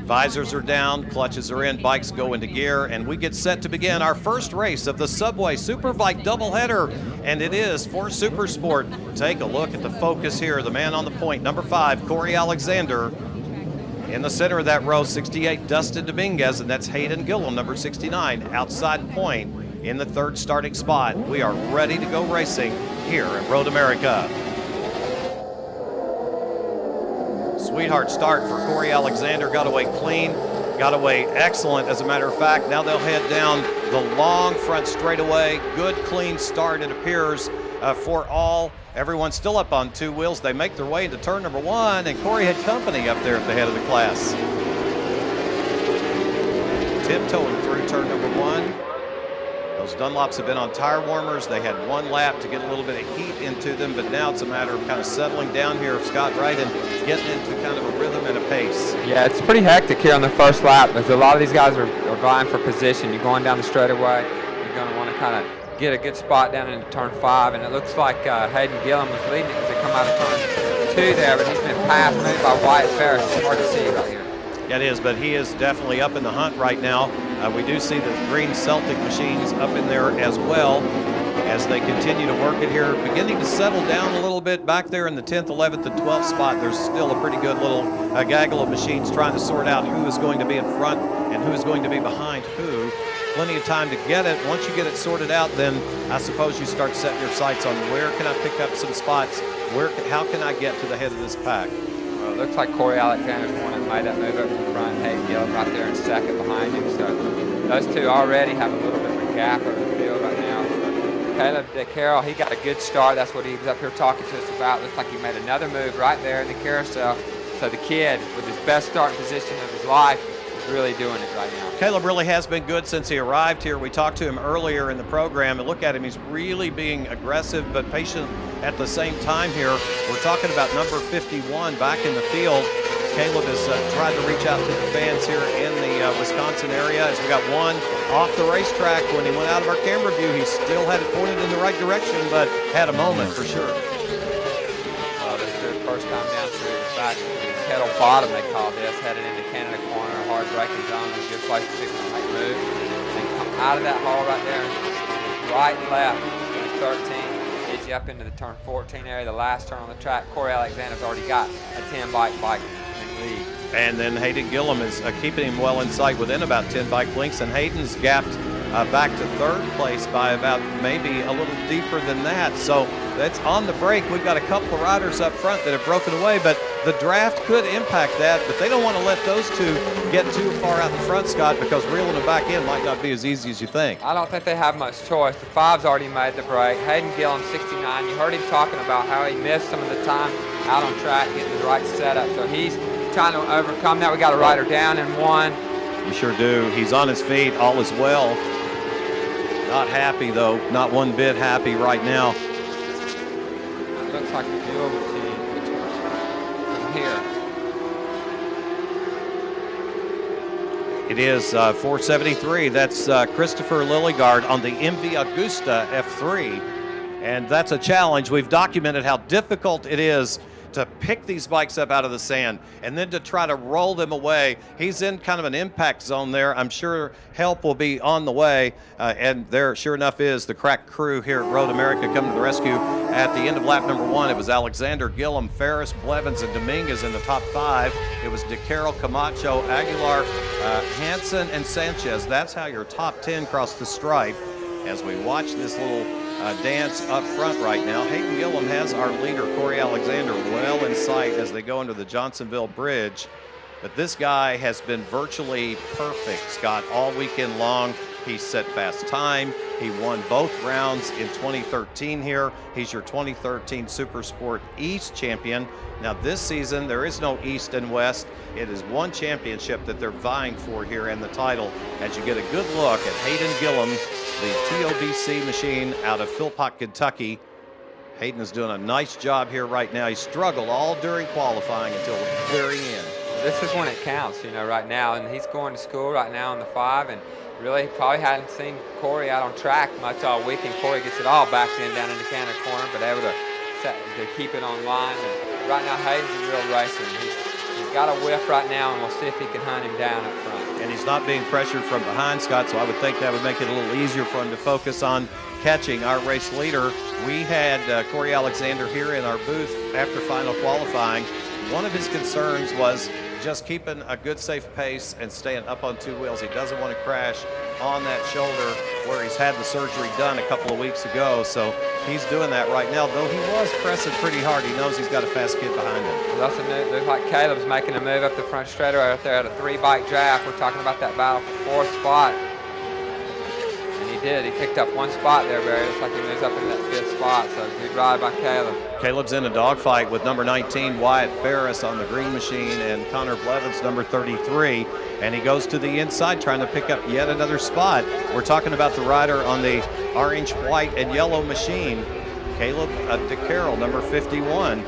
Visors are down, clutches are in, bikes go into gear, and we get set to begin our first race of the Subway Superbike Doubleheader, and it is for SuperSport. Take a look at the focus here. The man on the point, number 5, Corey Alexander. In the center of that row, 68, Dustin Dominguez, and that's Hayden Gillum, number 69, outside point in the third starting spot. We are ready to go racing here at Road America. Sweetheart start for Corey Alexander, got away clean, got away excellent. As a matter of fact, now they'll head down the long front straightaway. Good, clean start, it appears, for all. Everyone's still up on 2 wheels. They make their way into turn number 1, and Corey had company up there at the head of the class. Tiptoeing through turn number 1. Those Dunlops have been on tire warmers. They had 1 lap to get a little bit of heat into them, but now it's a matter of kind of settling down here, Scott, right, and getting into kind of a rhythm and a pace. Yeah, it's pretty hectic here on the first lap because a lot of these guys are vying for position. You're going down the straightaway. You're going to want to kind of get a good spot down into turn 5, and it looks like Hayden Gillum was leading it as they come out of turn 2 there, but he's been passed maybe by Wyatt Ferris. It's hard to see right here. Yeah, it is, but he is definitely up in the hunt right now. We do see the green Celtic machines up in there as well as they continue to work it here. Beginning to settle down a little bit back there in the 10th, 11th, and 12th spot. There's still a pretty good little gaggle of machines trying to sort out who is going to be in front and who is going to be behind who. Plenty of time to get it. Once you get it sorted out, then I suppose you start setting your sights on where can I pick up some spots, how can I get to the head of this pack. Well, it looks like Corey Alexander's the one that made that move up in front. Hayden Gillum right there in second behind him. So those two already have a little bit of a gap over the field right now. So Caleb DeCarroll, he got a good start. That's what he was up here talking to us about. Looks like he made another move right there in the carousel. So the kid, with his best starting position of his life, really doing it right now. Caleb really has been good since he arrived here. We talked to him earlier in the program, and look at him. He's really being aggressive but patient at the same time here. We're talking about number 51 back in the field. Caleb has tried to reach out to the fans here in the Wisconsin area as we got one off the racetrack. When he went out of our camera view, he still had it pointed in the right direction, but had a moment for sure. This is their first time down through the back. Kettle bottom, they call this, heading into Canada corner, hard braking zone, a good place to make moves. And come out of that hole right there, right and left, turn 13, gets you up into the turn 14 area, the last turn on the track. Corey Alexander's already got a 10-bike in lead. And then Hayden Gillum is keeping him well in sight within about 10 bike lengths, and Hayden's gapped back to third place by about maybe a little deeper than that. So that's on the break. We've got a couple of riders up front that have broken away, but the draft could impact that, but they don't want to let those two get too far out in front, Scott, because reeling them back in might not be as easy as you think. I don't think they have much choice. The 5's already made the break. Hayden Gillum, 69. You heard him talking about how he missed some of the time out on track, getting the right setup. So he's trying to overcome that. We got a rider down in 1. You sure do. He's on his feet. All is well. Not happy, though. Not one bit happy right now. It looks like the Gilbert team from here. It is 473. That's Christopher Lilligard on the MV Augusta F3. And that's a challenge. We've documented how difficult it is to pick these bikes up out of the sand and then to try to roll them away. He's in kind of an impact zone there. I'm sure help will be on the way. And there, sure enough, is the crack crew here at Road America coming to the rescue. At the end of lap number 1, it was Alexander, Gillum, Ferris, Blevins, and Dominguez in the top 5. It was DeCarroll, Camacho, Aguilar, Hansen, and Sanchez. That's how your top 10 crossed the stripe. As we watch this little dance up front right now, Hayden Gillum has our leader, Corey Alexander, well in sight as they go into the Johnsonville Bridge. But this guy has been virtually perfect, Scott, all weekend long. He set fast time. He won both rounds in 2013 here. He's your 2013 SuperSport East champion. Now this season, there is no East and West. It is one championship that they're vying for here in the title. As you get a good look at Hayden Gillum, the TOBC machine out of Philpott, Kentucky. Hayden is doing a nice job here right now. He struggled all during qualifying until the very end. This is when it counts, you know, right now. And he's going to school right now on the 5, and really probably hadn't seen Corey out on track much all week, and Corey gets it all backed in down in the Canada corner, but able to keep it on line. And right now, Hayden's a real racer. He's got a whiff right now, and we'll see if he can hunt him down up front. And he's not being pressured from behind, Scott, so I would think that would make it a little easier for him to focus on catching our race leader. We had Corey Alexander here in our booth after final qualifying. One of his concerns was just keeping a good, safe pace and staying up on two wheels. He doesn't want to crash on that shoulder where he's had the surgery done a couple of weeks ago. So he's doing that right now, though he was pressing pretty hard. He knows he's got a fast kid behind him. Looks like Caleb's making a move up the front straightaway right there at a 3-bike draft. We're talking about that battle for 4th spot. And he did. He picked up 1 spot there, Barry. Looks like he moves up in that 5th spot. So good ride by Caleb. Caleb's in a dogfight with number 19, Wyatt Ferris on the green machine, and Connor Blevins, number 33. And he goes to the inside trying to pick up yet another spot. We're talking about the rider on the orange, white, and yellow machine, Caleb DeCarroll, number 51.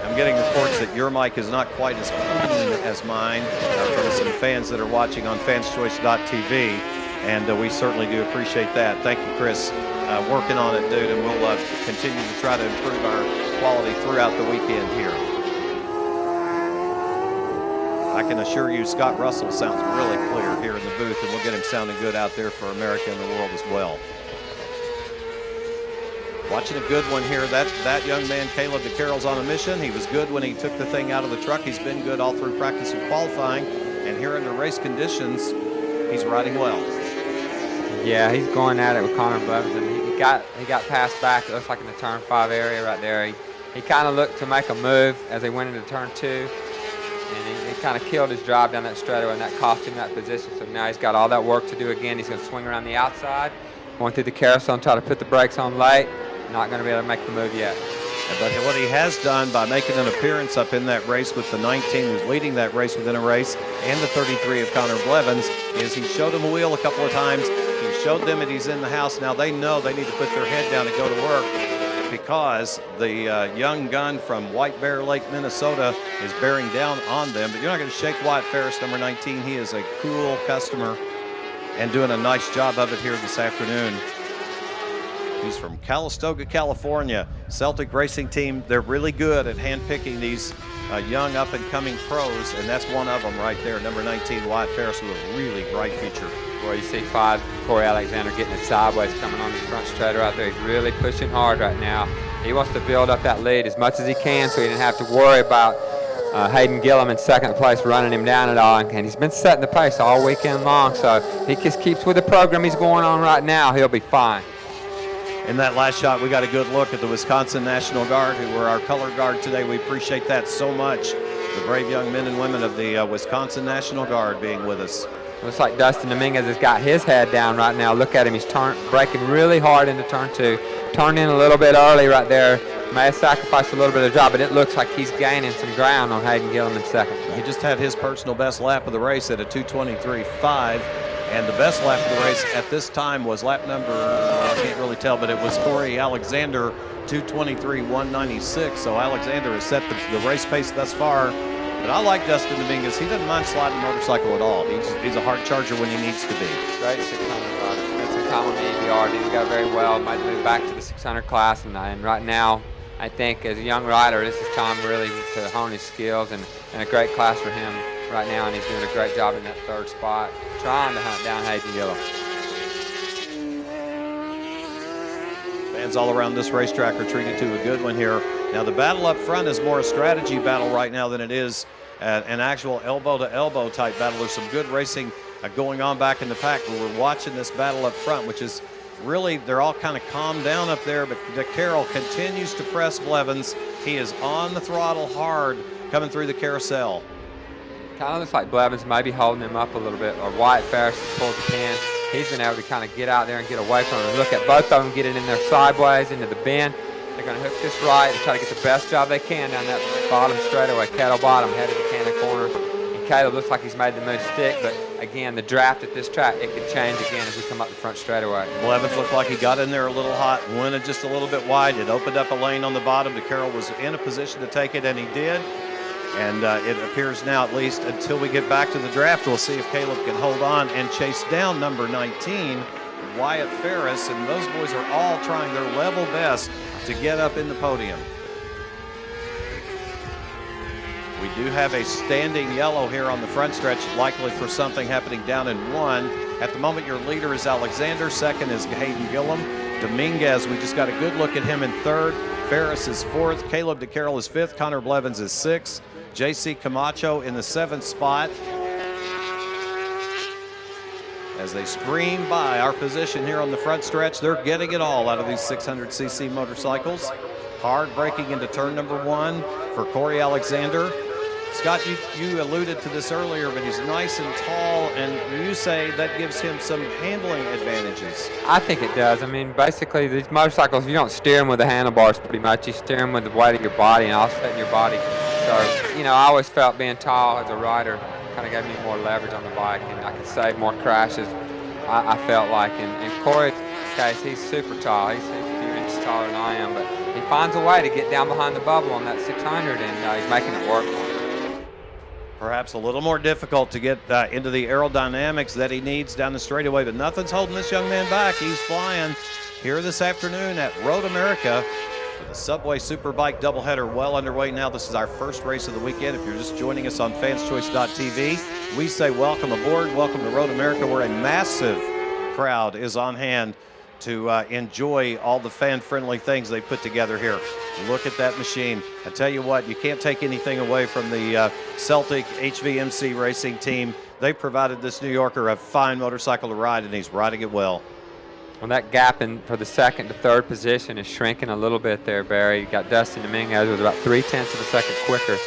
I'm getting reports that your mic is not quite as clean as mine from some fans that are watching on fanschoice.tv, and we certainly do appreciate that. Thank you, Chris. Working on it, dude, and we'll continue to try to improve our quality throughout the weekend here. I can assure you Scott Russell sounds really clear here in the booth, and we'll get him sounding good out there for America and the world as well. Watching a good one here. That young man, Caleb DeCarroll's on a mission. He was good when he took the thing out of the truck. He's been good all through practice and qualifying, and here in the race conditions, he's riding well. Yeah, he's going at it with Connor Blevins, and he got passed back. It looks like in the turn 5 area right there. He kind of looked to make a move as they went into turn 2, and he kind of killed his drive down that straightaway, and that cost him that position. So now he's got all that work to do again. He's going to swing around the outside, going through the carousel and try to put the brakes on late. Not going to be able to make the move yet. But what he has done by making an appearance up in that race with the 19 who's leading that race within a race, and the 33 of Connor Blevins, is he showed him a wheel a couple of times. He showed them that he's in the house. Now they know they need to put their head down and go to work, because the young gun from White Bear Lake, Minnesota is bearing down on them. But you're not going to shake Wyatt Ferris, number 19. He is a cool customer and doing a nice job of it here this afternoon. He's from Calistoga, California. Celtic Racing Team, they're really good at handpicking these young up-and-coming pros, and that's one of them right there, number 19, Wyatt Ferris, with a really bright future. Well, you see 5, Corey Alexander getting it sideways, coming on the front straighter out there. He's really pushing hard right now. He wants to build up that lead as much as he can so he didn't have to worry about Hayden Gillum in 2nd place running him down at all. And he's been setting the pace all weekend long, so he just keeps with the program he's going on right now. He'll be fine. In that last shot, we got a good look at the Wisconsin National Guard, who were our color guard today. We appreciate that so much. The brave young men and women of the Wisconsin National Guard being with us. Looks like Dustin Dominguez has got his head down right now. Look at him. He's braking really hard into turn 2. Turned in a little bit early right there. May have sacrificed a little bit of drive, but it looks like he's gaining some ground on Hayden Gillum in 2nd. He just had his personal best lap of the race at a 2:23.5. And the best lap of the race at this time was lap number, I can't really tell, but it was Corey Alexander, 2:23.196. So Alexander has set the race pace thus far. But I like Dustin Dominguez. He doesn't mind sliding a motorcycle at all. He's a hard charger when he needs to be. Great 600 rider. Spent some time on the EBR. Didn't go very well. Might move back to the 600 class. And right now, I think as a young rider, this is time really to hone his skills, and a great class for him right now, and he's doing a great job in that 3rd spot, trying to hunt down Hayden Gillum. Fans all around this racetrack are treated to a good one here. Now the battle up front is more a strategy battle right now than it is an actual elbow-to-elbow type battle. There's some good racing going on back in the pack, but we're watching this battle up front, which is really, they're all kind of calmed down up there, but DeCarroll continues to press Blevins. He is on the throttle hard coming through the carousel. Kind of looks like Blevins may be holding him up a little bit, or Wyatt Ferris has pulled the pin. He's been able to kind of get out there and get away from him. Look at both of them getting in there sideways into the bend. They're going to hook this right and try to get the best job they can down that bottom straightaway, kettle bottom, headed to Cannon Corner. And Caleb looks like he's made the move stick, but again, the draft at this track, it could change again as we come up the front straightaway. Blevins looked like he got in there a little hot, went it just a little bit wide. It opened up a lane on the bottom. DeCarroll was in a position to take it, and he did. And it appears now, at least until we get back to the draft, we'll see if Caleb can hold on and chase down number 19, Wyatt Ferris. And those boys are all trying their level best to get up in the podium. We do have a standing yellow here on the front stretch, likely for something happening down in 1. At the moment, your leader is Alexander. Second is Hayden Gillum. Dominguez, we just got a good look at him in 3rd. Ferris is 4th. Caleb DeCarroll is 5th. Connor Blevins is 6th. J.C. Camacho in the 7th spot. As they scream by our position here on the front stretch, they're getting it all out of these 600cc motorcycles. Hard braking into turn number 1 for Corey Alexander. Scott, you alluded to this earlier, but he's nice and tall, and you say that gives him some handling advantages. I think it does. I mean, basically, these motorcycles, you don't steer them with the handlebars pretty much. You steer them with the weight of your body and offsetting your body. So, you know, I always felt being tall as a rider kind of gave me more leverage on the bike, and I could save more crashes, I felt like. In Corey's case, he's super tall. He's a few inches taller than I am, but he finds a way to get down behind the bubble on that 600, and he's making it work for him. Perhaps a little more difficult to get into the aerodynamics that he needs down the straightaway, but nothing's holding this young man back. He's flying here this afternoon at Road America for the Subway Superbike Doubleheader well underway now. This is our first race of the weekend. If you're just joining us on fanschoice.tv, we say welcome aboard, welcome to Road America, where a massive crowd is on hand to enjoy all the fan-friendly things they put together here. Look at that machine. I tell you what, you can't take anything away from the Celtic HVMC racing team. They provided this New Yorker a fine motorcycle to ride, and he's riding it well. Well, that gap for the 2nd to 3rd position is shrinking a little bit there, Barry. You got Dustin Dominguez, who was about 0.3 of a second quicker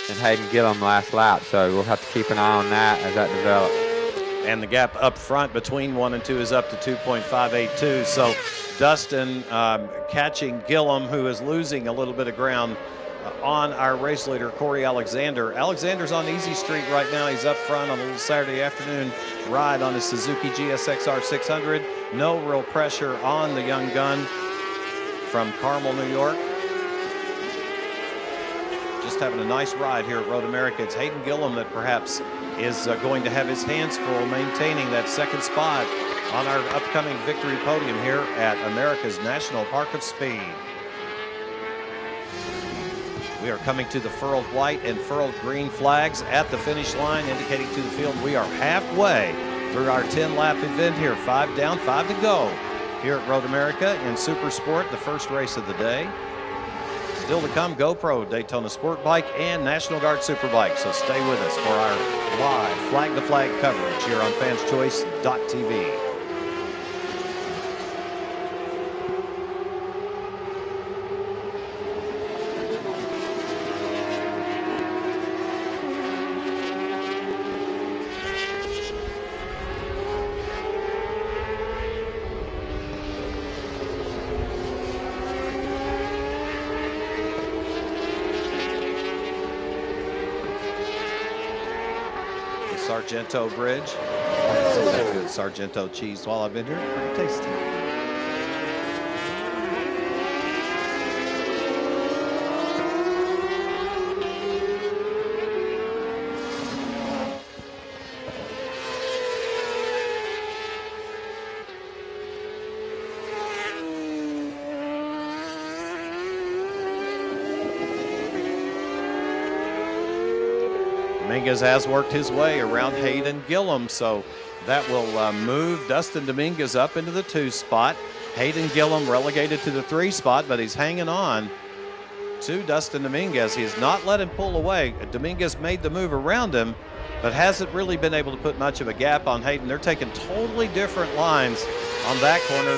than Hayden Gillum last lap, so we'll have to keep an eye on that as that develops. And the gap up front between 1 and 2 is up to 2.582. So Dustin catching Gillum, who is losing a little bit of ground on our race leader, Corey Alexander. Alexander's on Easy Street right now. He's up front on a little Saturday afternoon ride on his Suzuki GSX-R 600. No real pressure on the young gun from Carmel, New York. Just having a nice ride here at Road America. It's Hayden Gillum that perhaps is going to have his hands full maintaining that 2nd spot on our upcoming victory podium here at America's National Park of Speed. We are coming to the furled white and furled green flags at the finish line, indicating to the field we are halfway through our 10-lap event here. 5 down, 5 to go here at Road America in SuperSport, the first race of the day. Still to come, GoPro, Daytona Sport Bike, and National Guard Superbike. So stay with us for our live flag-to-flag coverage here on fanschoice.tv. Sargento Bridge. Some of that good Sargento cheese while I've been here. Pretty tasty. Dominguez has worked his way around Hayden Gillum, so that will move Dustin Dominguez up into the 2 spot. Hayden Gillum relegated to the 3 spot, but he's hanging on to Dustin Dominguez. He has not let him pull away. Dominguez made the move around him, but hasn't really been able to put much of a gap on Hayden. They're taking totally different lines on that corner.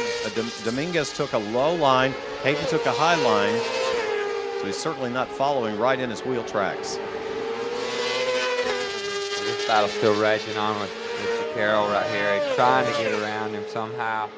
Dominguez took a low line, Hayden took a high line, so he's certainly not following right in his wheel tracks. This battle's still raging on with DeCarroll right here. He's trying to get around him somehow.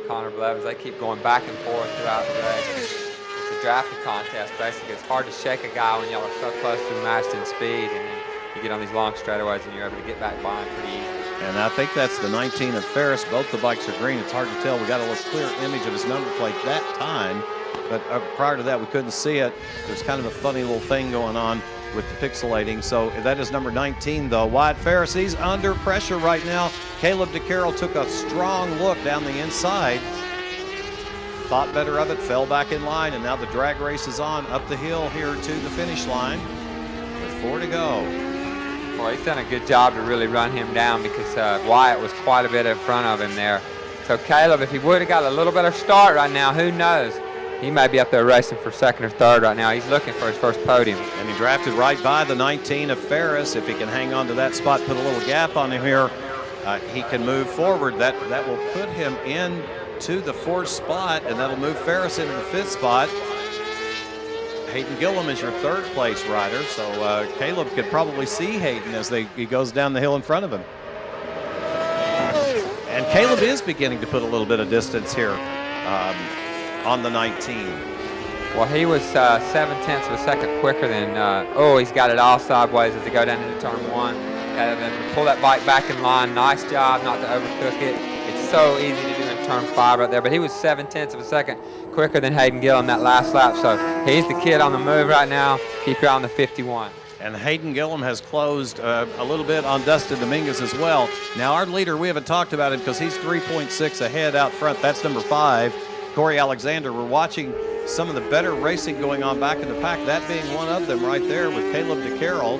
Connor Blevins, they keep going back and forth throughout the race. It's a drafting contest, basically. It's hard to shake a guy when y'all are so close to matched in speed, and then you get on these long straightaways and you're able to get back by him pretty easily. And I think that's the 19 of Ferris. Both the bikes are green. It's hard to tell. We got a little clear image of his number plate that time, but prior to that we couldn't see it. There's kind of a funny little thing going on with the pixelating. So that is number 19 though. Wyatt Ferris, he's under pressure right now. Caleb DeCarroll took a strong look down the inside, thought better of it, fell back in line, and now the drag race is on up the hill here to the finish line with 4 to go. Well, he's done a good job to really run him down because Wyatt was quite a bit in front of him there. So Caleb, if he would have got a little better start right now, who knows? He may be up there racing for second or third right now. He's looking for his first podium. And he drafted right by the 19 of Ferris. If he can hang on to that spot, put a little gap on him here, he can move forward. That will put him in to the 4th spot, and that'll move Ferris into the 5th spot. Hayden Gillum is your 3rd place rider, so Caleb could probably see Hayden as he goes down the hill in front of him. And Caleb is beginning to put a little bit of distance here on the 19. Well, he was 7/10 of a second quicker than, he's got it all sideways as they go down into turn 1. And pull that bike back in line. Nice job not to overcook it. It's so easy to do in turn 5 right there, but he was 7/10 of a second quicker than Hayden Gillum that last lap, so he's the kid on the move right now. Keep your eye on the 51. And Hayden Gillum has closed a little bit on Dustin Dominguez as well. Now our leader, we haven't talked about him because he's 3.6 ahead out front. That's number 5, Corey Alexander. We're watching some of the better racing going on back in the pack, that being one of them right there with Caleb DeCarroll,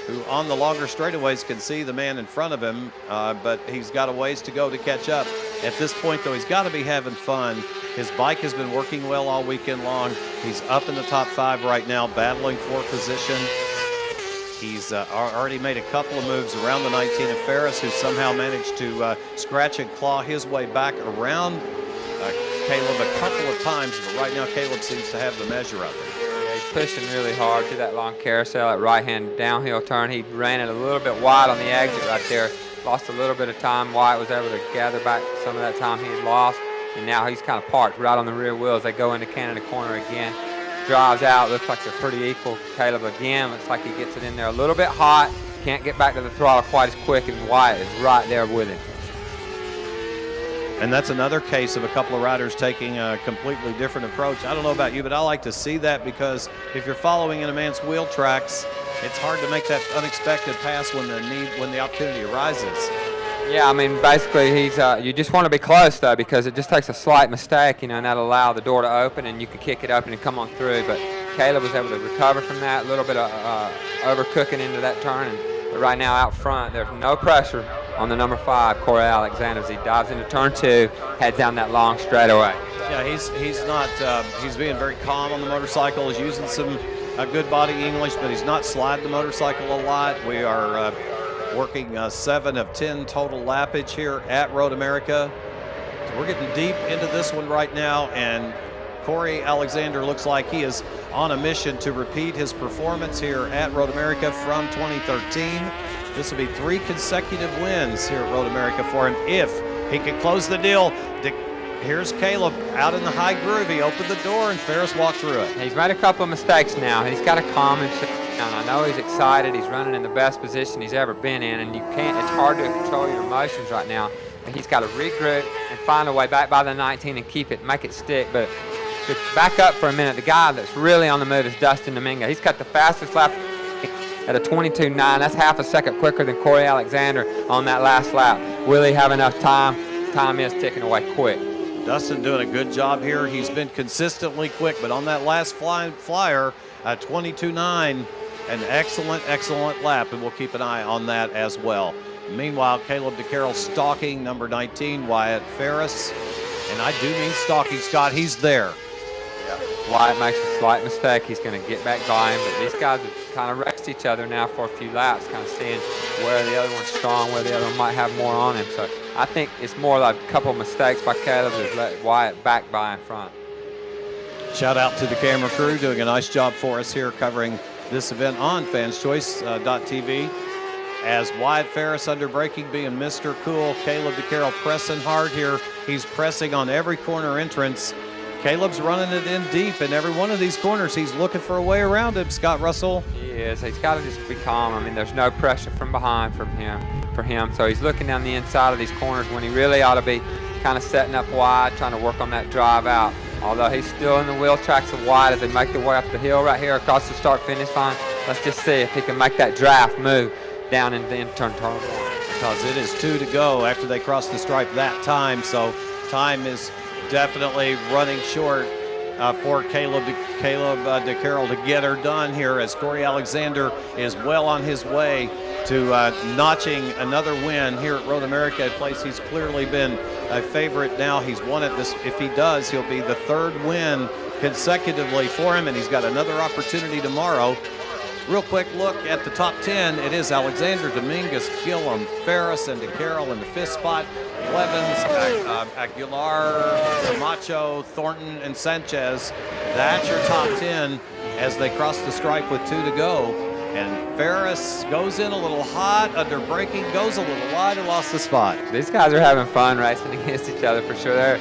who on the longer straightaways can see the man in front of him, but he's got a ways to go to catch up. At this point, though, he's got to be having fun. His bike has been working well all weekend long. He's up in the top 5 right now, battling for position. He's already made a couple of moves around the 19 of Ferris, who somehow managed to scratch and claw his way back around Caleb a couple of times, but right now Caleb seems to have the measure of it. Yeah, he's pushing really hard to that long carousel, that right-hand downhill turn. He ran it a little bit wide on the exit right there. Lost a little bit of time. Wyatt was able to gather back some of that time he had lost, and now he's kind of parked right on the rear wheels. They go into Canada corner again. Drives out. Looks like they're pretty equal. Caleb again. Looks like he gets it in there a little bit hot. Can't get back to the throttle quite as quick, and Wyatt is right there with him. And that's another case of a couple of riders taking a completely different approach. I don't know about you, but I like to see that because if you're following in a man's wheel tracks, it's hard to make that unexpected pass when the opportunity arises. Yeah, I mean, basically, you just want to be close, though, because it just takes a slight mistake, and that'll allow the door to open, and you can kick it open and come on through. But Caleb was able to recover from that, a little bit of overcooking into that turn. But right now out front, there's no pressure on the number 5, Corey Alexander, as he dives into turn 2, heads down that long straightaway. Yeah, he's not, he's being very calm on the motorcycle. He's using some good body English, but he's not sliding the motorcycle a lot. We are working 7 of 10 total lappage here at Road America. So we're getting deep into this one right now, and Corey Alexander looks like he is on a mission to repeat his performance here at Road America from 2013. This will be 3 consecutive wins here at Road America for him if he can close the deal. Here's Caleb out in the high groove. He opened the door and Ferris walked through it. He's made a couple of mistakes now. He's got to calm himself down. I know he's excited. He's running in the best position he's ever been in, and it's hard to control your emotions right now. And he's got to regroup and find a way back by the 19 and make it stick. But to back up for a minute, the guy that's really on the move is Dustin Dominguez. He's got the fastest lap at a 22.9. That's half a second quicker than Corey Alexander on that last lap. Will he have enough time? Time is ticking away quick. Dustin doing a good job here. He's been consistently quick, but on that last flyer, 22.9, an excellent lap, and we'll keep an eye on that as well. Meanwhile, Caleb DeCarroll stalking number 19, Wyatt Ferris. And I do mean stalking, Scott. He's there. Wyatt makes a slight mistake. He's going to get back by him, but these guys have kind of raced each other now for a few laps, kind of seeing where the other one's strong, where the other one might have more on him. So I think it's more like a couple of mistakes by Caleb that let Wyatt back by in front. Shout out to the camera crew doing a nice job for us here covering this event on fanschoice.tv. As Wyatt Ferris under braking being Mr. Cool, Caleb DeCarroll pressing hard here. He's pressing on every corner entrance. Caleb's running it in deep in every one of these corners. He's looking for a way around him, Scott Russell. He is. He's got to just be calm. I mean, there's no pressure from behind for him. So he's looking down the inside of these corners when he really ought to be kind of setting up wide, trying to work on that drive out. Although he's still in the wheel tracks of Wyatt as they make their way up the hill right here across the start-finish line. Let's just see if he can make that draft move down and then turn 1. Because it is 2 to go after they cross the stripe that time. So time is definitely running short for Caleb DeCarroll to get her done here, as Corey Alexander is well on his way to notching another win here at Road America, a place he's clearly been a favorite now. He's won it. If he does, he'll be the third win consecutively for him, and he's got another opportunity tomorrow. Real quick look at the top 10. It is Alexander, Dominguez, Gillum, Ferris, and DeCarroll in the 5th spot. Blevins, Aguilar, Camacho, Thornton, and Sanchez. That's your top 10 as they cross the stripe with 2 to go. And Ferris goes in a little hot, under braking, goes a little wide, and lost the spot. These guys are having fun racing against each other for sure.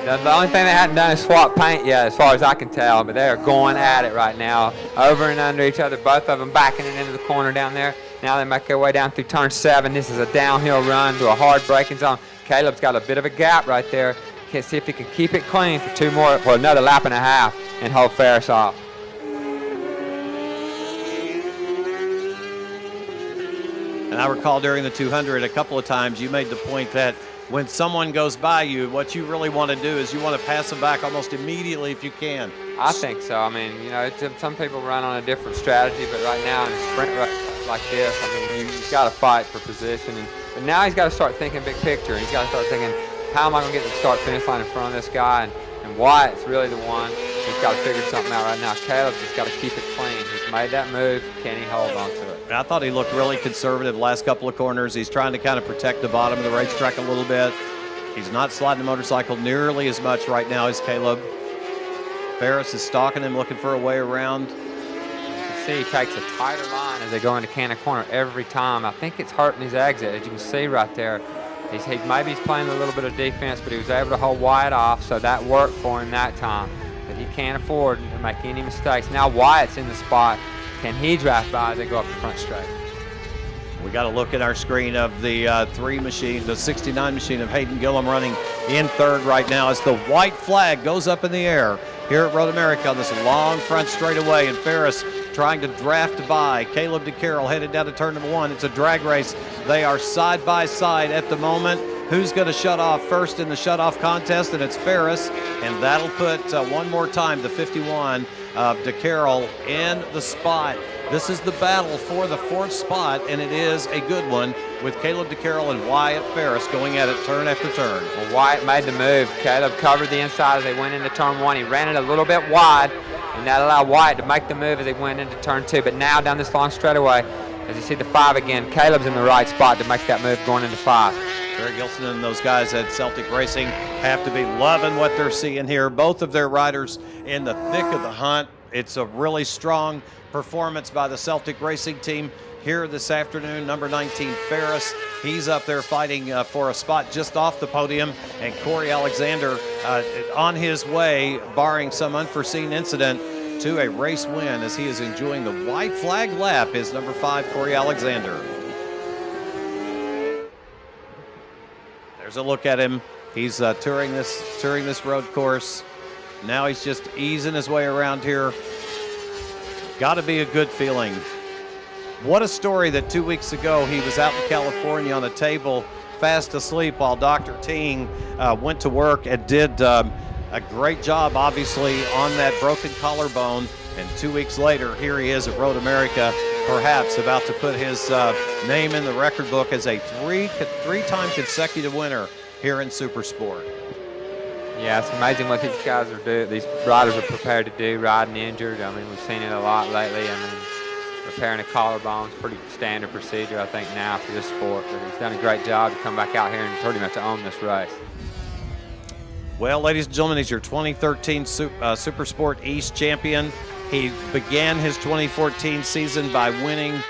The only thing they hadn't done is swap paint yet, as far as I can tell, but they are going at it right now, over and under each other, both of them backing it into the corner down there. Now they make their way down through turn 7. This is a downhill run to a hard braking zone. Caleb's got a bit of a gap right there. Can't see if he can keep it clean for another lap and a half and hold Ferris off. And I recall during the 200 a couple of times you made the point that when someone goes by you, what you really want to do is you want to pass them back almost immediately if you can. I think so. I mean, you know, some people run on a different strategy, but right now in a sprint race like this, I mean, you've got to fight for position. But now he's got to start thinking big picture. He's got to start thinking, how am I going to get to the start-finish line in front of this guy? And Wyatt's really the one who's got to figure something out right now. Caleb's just got to keep it clean. He's made that move. Can he hold on to it? I thought he looked really conservative the last couple of corners. He's trying to kind of protect the bottom of the racetrack a little bit. He's not sliding the motorcycle nearly as much right now as Caleb. Ferris is stalking him, looking for a way around. You can see he takes a tighter line as they go into Cannon Corner every time. I think it's hurting his exit, as you can see right there. Maybe he's playing a little bit of defense, but he was able to hold Wyatt off, so that worked for him that time. But he can't afford to make any mistakes. Now Wyatt's in the spot. Can he draft by as they go up the front straight? We got to look at our screen of the 3 machine, the 69 machine of Hayden Gillum running in third right now as the white flag goes up in the air here at Road America on this long front straightaway, and Ferris trying to draft by Caleb DeCarroll headed down to turn number 1. It's a drag race. They are side by side at the moment. Who's going to shut off first in the shut-off contest? And it's Ferris, and that'll put one more time the 51 of DeCarroll in the spot. This is the battle for the 4th spot, and it is a good one with Caleb DeCarroll and Wyatt Ferris going at it turn after turn. Well, Wyatt made the move. Caleb covered the inside as they went into turn 1. He ran it a little bit wide, and that allowed Wyatt to make the move as they went into turn 2. But now down this long straightaway, as you see the 5 again, Caleb's in the right spot to make that move going into 5. Barry Gilson and those guys at Celtic Racing have to be loving what they're seeing here. Both of their riders in the thick of the hunt. It's a really strong performance by the Celtic Racing team here this afternoon. Number 19, Ferris, he's up there fighting for a spot just off the podium. And Corey Alexander on his way, barring some unforeseen incident, to a race win as he is enjoying the white flag lap is number 5, Corey Alexander. There's a look at him. He's touring this road course. Now he's just easing his way around here. Got to be a good feeling. What a story that 2 weeks ago he was out in California on a table fast asleep while Dr. Ting went to work and did a great job, obviously, on that broken collarbone. And 2 weeks later, here he is at Road America, perhaps about to put his name in the record book as a three-time consecutive winner here in Supersport. Yeah, it's amazing what these guys are doing. These riders are prepared to do, riding injured. I mean, we've seen it a lot lately. I mean, repairing a collarbone is pretty standard procedure, I think, now for this sport. But he's done a great job to come back out here and pretty much own this race. Well, ladies and gentlemen, he's your 2013 Supersport East champion. He began his 2014 season by winning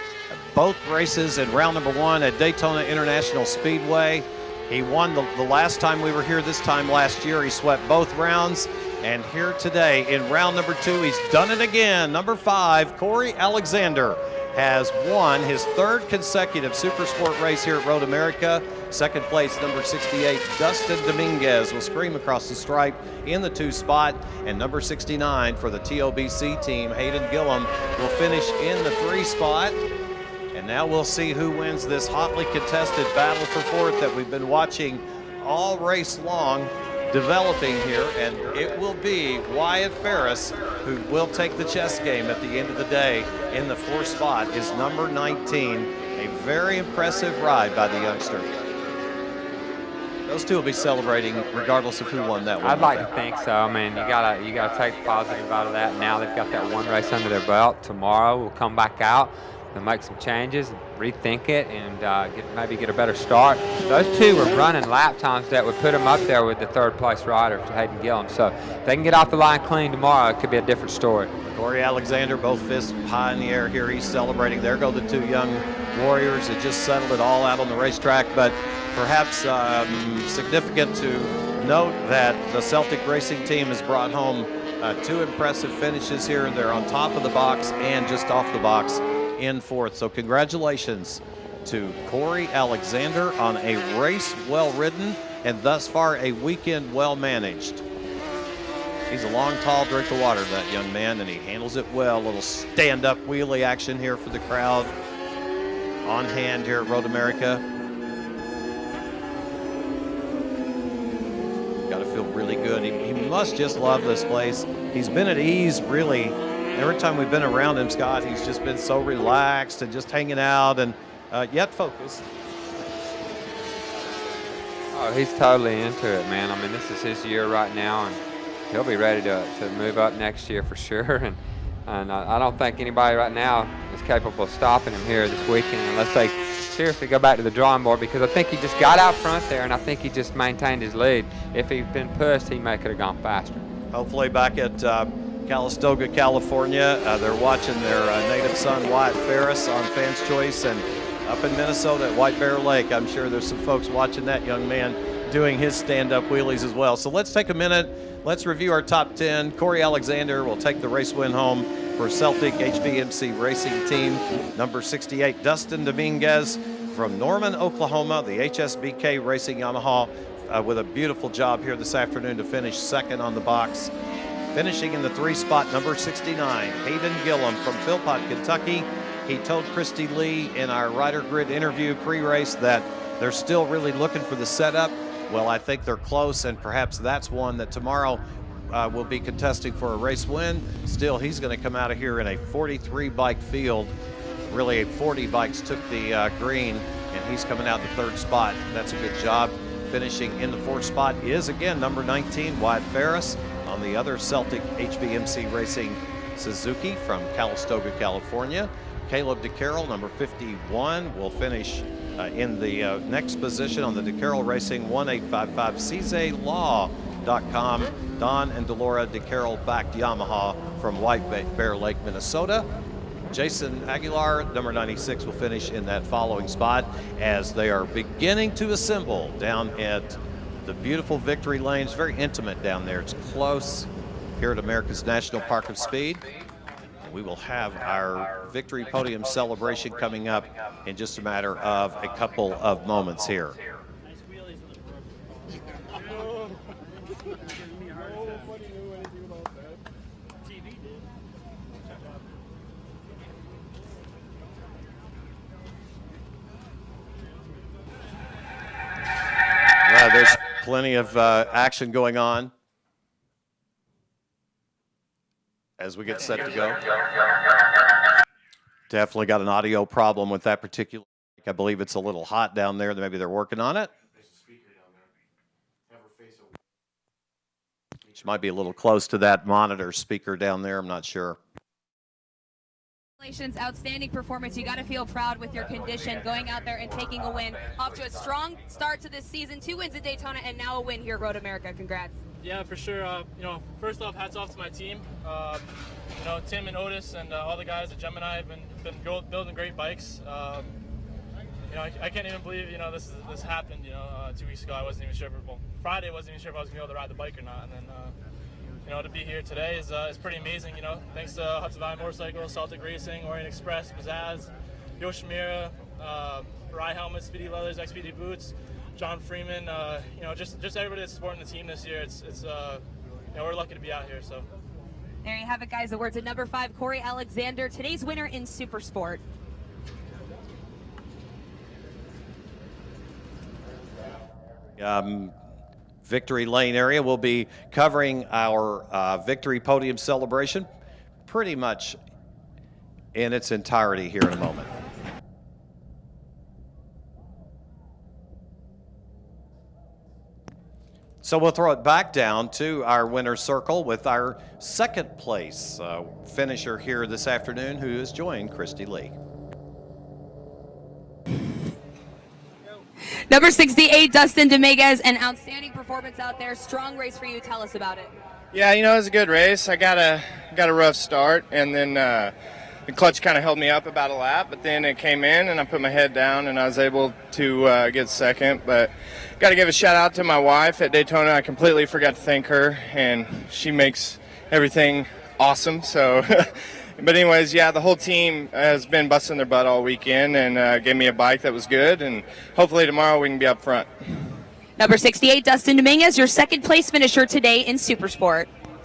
both races in round number 1 at Daytona International Speedway. He won the last time we were here this time last year. He swept both rounds. And here today in round number 2, he's done it again. Number 5, Corey Alexander has won his 3rd consecutive Supersport race here at Road America. Second place, number 68, Dustin Dominguez will scream across the stripe in the 2 spot. And number 69 for the TOBC team, Hayden Gillum, will finish in the 3 spot. And now we'll see who wins this hotly contested battle for 4th that we've been watching all race long. developing here, and it will be Wyatt Ferris who will take the chess game at the end of the day in the 4th spot, is number 19. A very impressive ride by the youngster. Those two will be celebrating regardless of who won that one. I'd like to think so. I mean, you gotta take the positive out of that. Now they've got that one race under their belt. Tomorrow we'll come back out and make some changes, rethink it, and maybe get a better start. Those two were running lap times that would put them up there with the 3rd place rider, Hayden Gillum. So if they can get off the line clean tomorrow, it could be a different story. Corey Alexander, both fists high in the air here. He's celebrating. There go the two young warriors that just settled it all out on the racetrack. But perhaps significant to note that the Celtic Racing team has brought home 2 impressive finishes here. They're on top of the box and just off the box in 4th. So congratulations to Corey Alexander on a race well ridden and thus far a weekend well managed. He's a long, tall drink of water, that young man, and he handles it well. A little stand-up wheelie action here for the crowd on hand here at Road America. Got to feel really good. He must just love this place. He's been at ease, really. Every time we've been around him, Scott, he's just been so relaxed and just hanging out and yet focused. Oh, he's totally into it, man. I mean, this is his year right now, and he'll be ready to move up next year for sure. And I don't think anybody right now is capable of stopping him here this weekend unless they seriously go back to the drawing board, because I think he just got out front there, and I think he just maintained his lead. If he'd been pushed, he may could have gone faster. Hopefully back at Calistoga, California, they're watching their native son, Wyatt Ferris, on Fans Choice, and up in Minnesota at White Bear Lake, I'm sure there's some folks watching that young man doing his stand-up wheelies as well. So let's take a minute. Let's review our top 10. Corey Alexander will take the race win home for Celtic HVMC Racing Team. Number 68, Dustin Dominguez from Norman, Oklahoma, the HSBK Racing Yamaha, with a beautiful job here this afternoon to finish 2nd on the box. Finishing in the 3 spot, number 69, Hayden Gillum from Philpott, Kentucky. He told Christy Lee in our Rider Grid interview pre-race that they're still really looking for the setup. Well, I think they're close, and perhaps that's one that tomorrow will be contesting for a race win. Still, he's going to come out of here in a 43 bike field. Really, 40 bikes took the green, and he's coming out in the 3rd spot. That's a good job. Finishing in the 4th spot is, again, number 19, Wyatt Ferris. On the other Celtic HVMC Racing Suzuki from Calistoga, California. Caleb DeCarroll, number 51, will finish in the next position on the DeCarroll Racing 1855CZLaw.com. Don and Delora DeCarroll backed Yamaha from White Bear Lake, Minnesota. Jason Aguilar, number 96, will finish in that following spot as they are beginning to assemble down at the beautiful Victory Lane. It's very intimate down there. It's close here at America's National Park of Speed. We will have our victory podium celebration coming up in just a matter of a couple of moments here. There's plenty of action going on as we get set to go. Definitely got an audio problem with that particular. I believe it's a little hot down there. Maybe they're working on it. She might be a little close to that monitor speaker down there. I'm not sure. Congratulations, outstanding performance. You got to feel proud with your condition, going out there and taking a win. Off to a strong start to this season, 2 wins at Daytona and now a win here at Road America. Congrats. Yeah, for sure. First off, hats off to my team. Tim and Otis and all the guys at Gemini have been building great bikes. I can't even believe this happened. 2 weeks ago, I wasn't even sure. Friday, I wasn't even sure if I was gonna be able to ride the bike or not, and then. To be here today is pretty amazing. Thanks to Hudson Valley Motorcycles, Celtic Racing, Orient Express, Pizzazz, Yoshimura, Rai Helmets, Speedy Leathers, XPD Boots, John Freeman. Just everybody that's supporting the team this year. We're lucky to be out here. So there you have it, guys. The words at number 5, Corey Alexander, today's winner in Supersport. victory lane area. We'll be covering our victory podium celebration pretty much in its entirety here in a moment. So we'll throw it back down to our winner's circle with our second place finisher here this afternoon, who has joined Christy Lee. Number 68, Dustin Dominguez, an outstanding performance out there. Strong race for you. Tell us about it. Yeah, you know, it was a good race. I got a rough start, and then the clutch kind of held me up about a lap, but then it came in, and I put my head down, and I was able to get second. But got to give a shout out to my wife at Daytona. I completely forgot to thank her, and she makes everything awesome. So, but anyways, yeah, the whole team has been busting their butt all weekend and gave me a bike that was good, and hopefully tomorrow we can be up front. Number 68, Dustin Dominguez, your second place finisher today in Supersport.